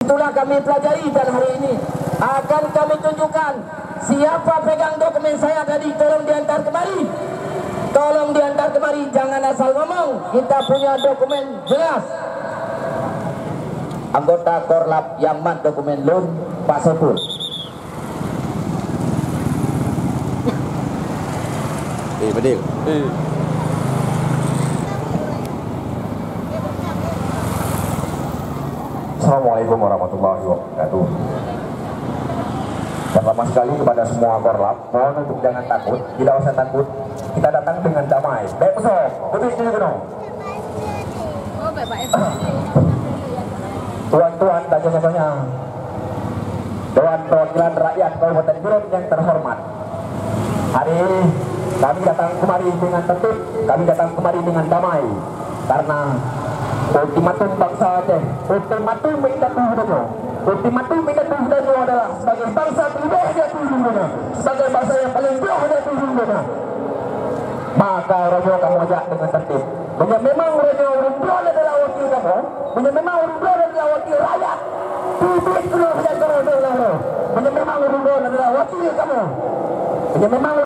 Itulah kami pelajari dan hari ini akan kami tunjukkan siapa pegang dokumen saya tadi. Tolong diantar kemari. Tolong diantar kemari, jangan asal ngomong. Kita punya dokumen jelas. Anggota Korlap yang man dokumen lun Pak Saiful. Badil. Assalamualaikum warahmatullahi wabarakatuh. Pertama sekali kepada semua Korlap, mohon untuk jangan takut, tidak usah takut. Kita datang dengan damai. Baik besok, putih ini dulu. Tuan-tuan dan nyonya-nyonya, Dewan Perwakilan Rakyat Kabupaten Gurun yang terhormat. Hari ini kami datang kemari dengan tertib, kami datang kemari dengan damai. Karena ultimatum bangsa Aceh, ultimatum Mindanao adalah sebagai bangsa terbahagia sesungguhnya, sebagai bangsa yang paling bahagia sesungguhnya. Maka Rojo kamu ajak dengan tertib. Memang Rojo Urumblon adalah wakil kamu, memang Urumblon adalah wakil rakyat. Memang Urumblon adalah wakil kamu, memang